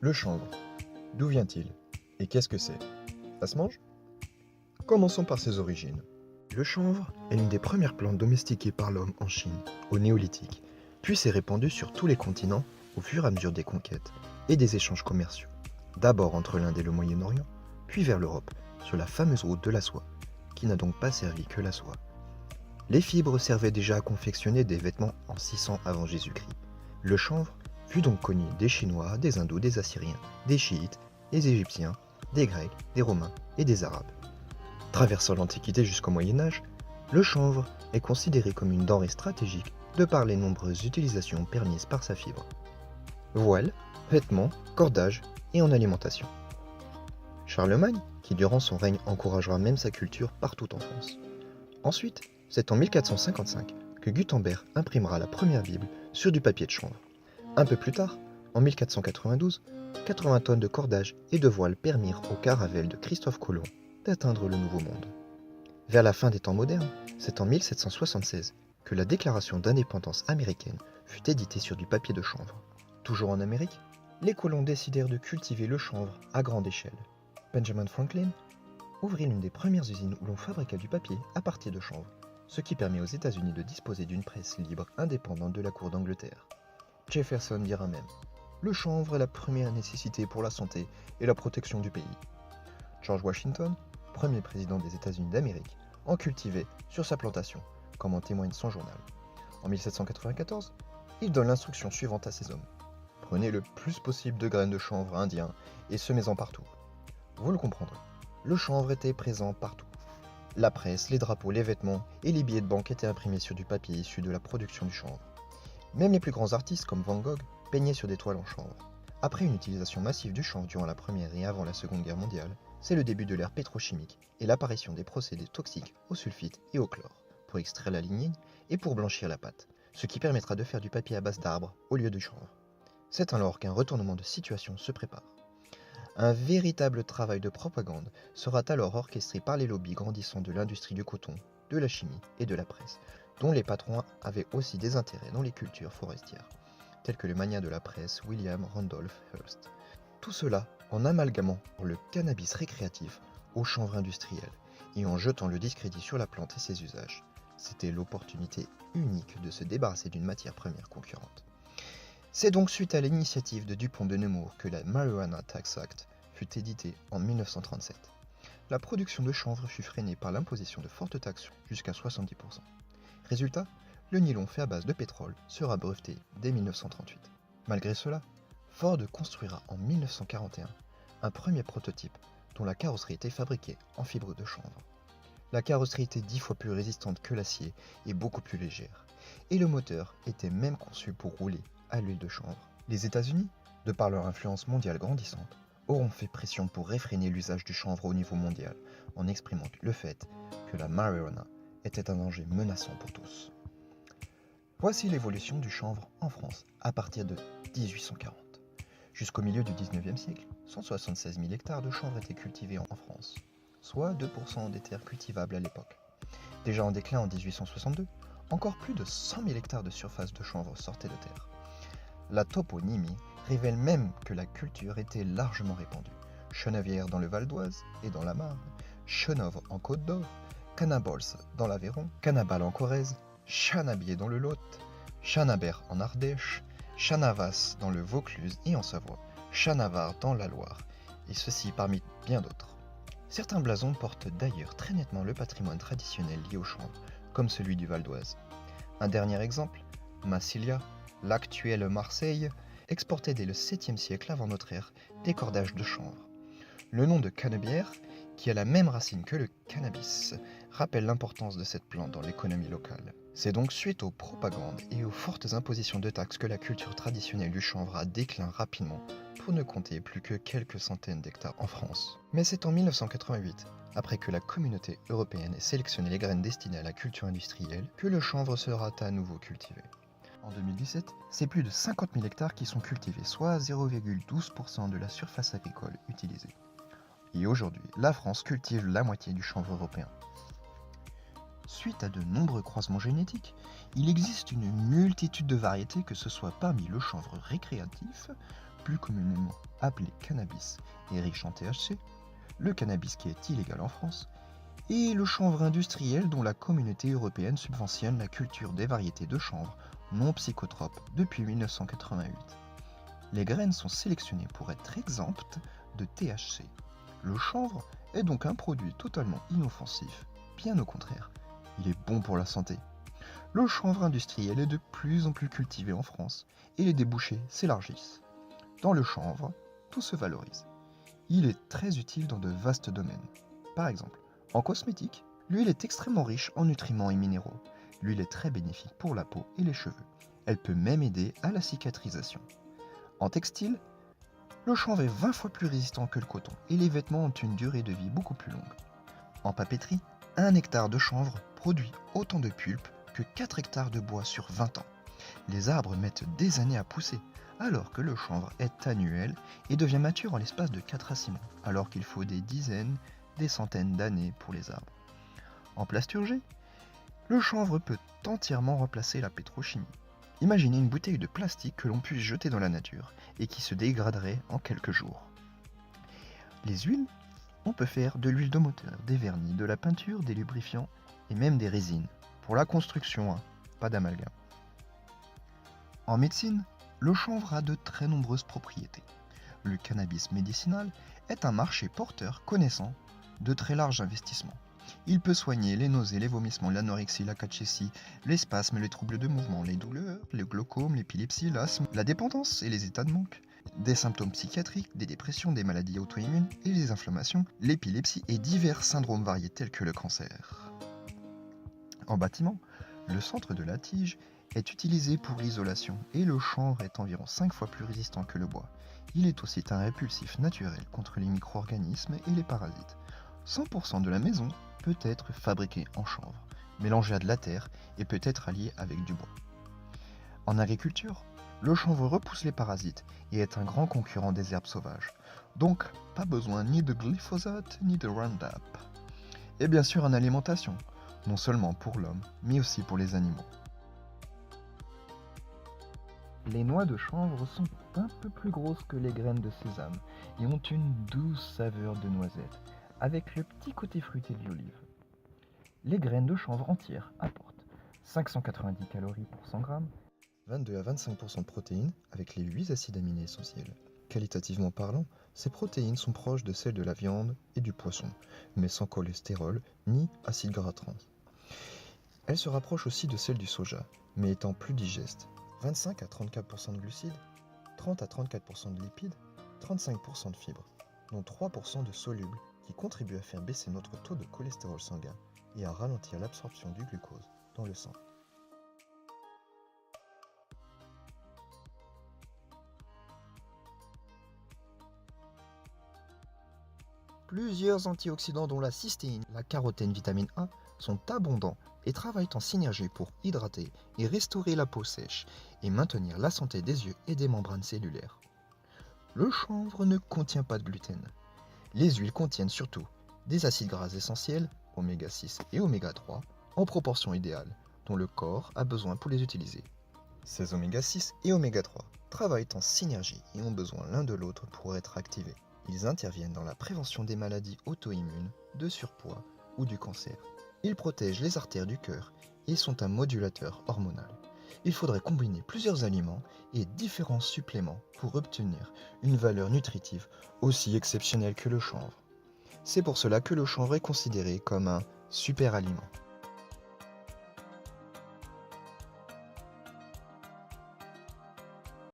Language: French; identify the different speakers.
Speaker 1: Le chanvre, d'où vient-il? Et qu'est-ce que c'est? Ça se mange? Commençons par ses origines. Le chanvre est l'une des premières plantes domestiquées par l'homme en Chine, au néolithique, puis s'est répandue sur tous les continents au fur et à mesure des conquêtes et des échanges commerciaux. D'abord entre l'Inde et le Moyen-Orient, puis vers l'Europe, sur la fameuse route de la soie, qui n'a donc pas servi que la soie. Les fibres servaient déjà à confectionner des vêtements en 600 avant Jésus-Christ. Le chanvre fut donc connu des Chinois, des Hindous, des Assyriens, des Chiites, des Égyptiens, des Grecs, des Romains et des Arabes. Traversant l'Antiquité jusqu'au Moyen Âge, le chanvre est considéré comme une denrée stratégique de par les nombreuses utilisations permises par sa fibre. Voile, vêtements, cordages et en alimentation. Charlemagne, qui durant son règne encouragera même sa culture partout en France. Ensuite, c'est en 1455 que Gutenberg imprimera la première Bible sur du papier de chanvre. Un peu plus tard, en 1492, 80 tonnes de cordages et de voiles permirent au caravelle de Christophe Colomb d'atteindre le Nouveau Monde. Vers la fin des temps modernes, c'est en 1776 que la Déclaration d'indépendance américaine fut éditée sur du papier de chanvre. Toujours en Amérique, les colons décidèrent de cultiver le chanvre à grande échelle. Benjamin Franklin ouvrit l'une des premières usines où l'on fabriqua du papier à partir de chanvre, ce qui permet aux États-Unis de disposer d'une presse libre indépendante de la cour d'Angleterre. Jefferson dira même « Le chanvre est la première nécessité pour la santé et la protection du pays ». George Washington, premier président des États-Unis d'Amérique, en cultivait sur sa plantation, comme en témoigne son journal. En 1794, il donne l'instruction suivante à ses hommes. Prenez le plus possible de graines de chanvre indien et semez-en partout. Vous le comprendrez, le chanvre était présent partout. La presse, les drapeaux, les vêtements et les billets de banque étaient imprimés sur du papier issu de la production du chanvre. Même les plus grands artistes comme Van Gogh peignaient sur des toiles en chanvre. Après une utilisation massive du chanvre durant la Première et avant la Seconde Guerre mondiale, c'est le début de l'ère pétrochimique et l'apparition des procédés toxiques au sulfite et au chlore pour extraire la lignine et pour blanchir la pâte, ce qui permettra de faire du papier à base d'arbres au lieu du chanvre. C'est alors qu'un retournement de situation se prépare. Un véritable travail de propagande sera alors orchestré par les lobbies grandissants de l'industrie du coton, de la chimie et de la presse, dont les patrons avaient aussi des intérêts dans les cultures forestières, tels que le magnat de la presse William Randolph Hearst. Tout cela en amalgamant le cannabis récréatif au chanvre industriel et en jetant le discrédit sur la plante et ses usages. C'était l'opportunité unique de se débarrasser d'une matière première concurrente. C'est donc suite à l'initiative de Dupont de Nemours que la Marijuana Tax Act fut éditée en 1937. La production de chanvre fut freinée par l'imposition de fortes taxes jusqu'à 70%. Résultat, le nylon fait à base de pétrole sera breveté dès 1938. Malgré cela, Ford construira en 1941 un premier prototype dont la carrosserie était fabriquée en fibre de chanvre. La carrosserie était 10 fois plus résistante que l'acier et beaucoup plus légère, et le moteur était même conçu pour rouler à l'huile de chanvre. Les États-Unis, de par leur influence mondiale grandissante, auront fait pression pour réfréner l'usage du chanvre au niveau mondial, en exprimant le fait que la marijuana était un danger menaçant pour tous. Voici l'évolution du chanvre en France à partir de 1840. Jusqu'au milieu du 19e siècle, 176 000 hectares de chanvre étaient cultivés en France, soit 2% des terres cultivables à l'époque. Déjà en déclin en 1862, encore plus de 100 000 hectares de surface de chanvre sortaient de terre. La toponymie révèle même que la culture était largement répandue. Chenevière dans le Val d'Oise et dans la Marne, Chenovre en Côte d'Or, Canabols dans l'Aveyron, Canabal en Corrèze, Chanabier dans le Lot, Chanabert en Ardèche, Chanavas dans le Vaucluse et en Savoie, Chanavar dans la Loire, et ceci parmi bien d'autres. Certains blasons portent d'ailleurs très nettement le patrimoine traditionnel lié au chanvre, comme celui du Val d'Oise. Un dernier exemple, Massilia, l'actuelle Marseille, exportait dès le 7e siècle avant notre ère des cordages de chanvre. Le nom de canebière, qui a la même racine que le cannabis, rappelle l'importance de cette plante dans l'économie locale. C'est donc suite aux propagandes et aux fortes impositions de taxes que la culture traditionnelle du chanvre a déclin rapidement, pour ne compter plus que quelques centaines d'hectares en France. Mais c'est en 1988, après que la communauté européenne ait sélectionné les graines destinées à la culture industrielle, que le chanvre sera à nouveau cultivé. En 2017, c'est plus de 50 000 hectares qui sont cultivés, soit 0,12% de la surface agricole utilisée. Et aujourd'hui, la France cultive la moitié du chanvre européen. Suite à de nombreux croisements génétiques, il existe une multitude de variétés, que ce soit parmi le chanvre récréatif, plus communément appelé cannabis, est riche en THC, le cannabis qui est illégal en France, et le chanvre industriel dont la communauté européenne subventionne la culture des variétés de chanvre non psychotropes depuis 1988. Les graines sont sélectionnées pour être exemptes de THC. Le chanvre est donc un produit totalement inoffensif, bien au contraire, il est bon pour la santé. Le chanvre industriel est de plus en plus cultivé en France et les débouchés s'élargissent. Dans le chanvre, tout se valorise. Il est très utile dans de vastes domaines. Par exemple, en cosmétique, l'huile est extrêmement riche en nutriments et minéraux. L'huile est très bénéfique pour la peau et les cheveux. Elle peut même aider à la cicatrisation. En textile, le chanvre est 20 fois plus résistant que le coton et les vêtements ont une durée de vie beaucoup plus longue. En papeterie, 1 hectare de chanvre produit autant de pulpe que 4 hectares de bois sur 20 ans. Les arbres mettent des années à pousser, alors que le chanvre est annuel et devient mature en l'espace de 4 à 6 mois, alors qu'il faut des dizaines, des centaines d'années pour les arbres. En plasturgie, le chanvre peut entièrement remplacer la pétrochimie. Imaginez une bouteille de plastique que l'on puisse jeter dans la nature et qui se dégraderait en quelques jours. Les huiles, on peut faire de l'huile de moteur, des vernis, de la peinture, des lubrifiants et même des résines. Pour la construction, pas d'amalgame. En médecine, le chanvre a de très nombreuses propriétés. Le cannabis médicinal est un marché porteur connaissant de très larges investissements. Il peut soigner les nausées, les vomissements, l'anorexie, la cachexie, les spasmes, les troubles de mouvement, les douleurs, le glaucome, l'épilepsie, l'asthme, la dépendance et les états de manque, des symptômes psychiatriques, des dépressions, des maladies auto-immunes et les inflammations, l'épilepsie et divers syndromes variés tels que le cancer. En bâtiment, le centre de la tige est utilisé pour l'isolation et le chanvre est environ 5 fois plus résistant que le bois. Il est aussi un répulsif naturel contre les micro-organismes et les parasites. 100% de la maison peut être fabriquée en chanvre, mélangé à de la terre et peut être allié avec du bois. En agriculture, le chanvre repousse les parasites et est un grand concurrent des herbes sauvages. Donc, pas besoin ni de glyphosate ni de Roundup. Et bien sûr en alimentation, non seulement pour l'homme, mais aussi pour les animaux. Les noix de chanvre sont un peu plus grosses que les graines de sésame et ont une douce saveur de noisette, avec le petit côté fruité de l'olive. Les graines de chanvre entières apportent 590 calories pour 100 grammes, 22 à 25% de protéines avec les 8 acides aminés essentiels. Qualitativement parlant, ces protéines sont proches de celles de la viande et du poisson, mais sans cholestérol ni acides gras trans. Elles se rapprochent aussi de celles du soja, mais étant plus digestes. 25 à 34% de glucides, 30 à 34% de lipides, 35% de fibres, dont 3% de solubles qui contribuent à faire baisser notre taux de cholestérol sanguin et à ralentir l'absorption du glucose dans le sang. Plusieurs antioxydants dont la cystéine, la carotène, vitamine A sont abondants et travaillent en synergie pour hydrater et restaurer la peau sèche et maintenir la santé des yeux et des membranes cellulaires. Le chanvre ne contient pas de gluten. Les huiles contiennent surtout des acides gras essentiels, oméga 6 et oméga 3, en proportion idéale, dont le corps a besoin pour les utiliser. Ces oméga 6 et oméga 3 travaillent en synergie et ont besoin l'un de l'autre pour être activés. Ils interviennent dans la prévention des maladies auto-immunes, de surpoids ou du cancer. Ils protègent les artères du cœur et sont un modulateur hormonal. Il faudrait combiner plusieurs aliments et différents suppléments pour obtenir une valeur nutritive aussi exceptionnelle que le chanvre. C'est pour cela que le chanvre est considéré comme un super aliment.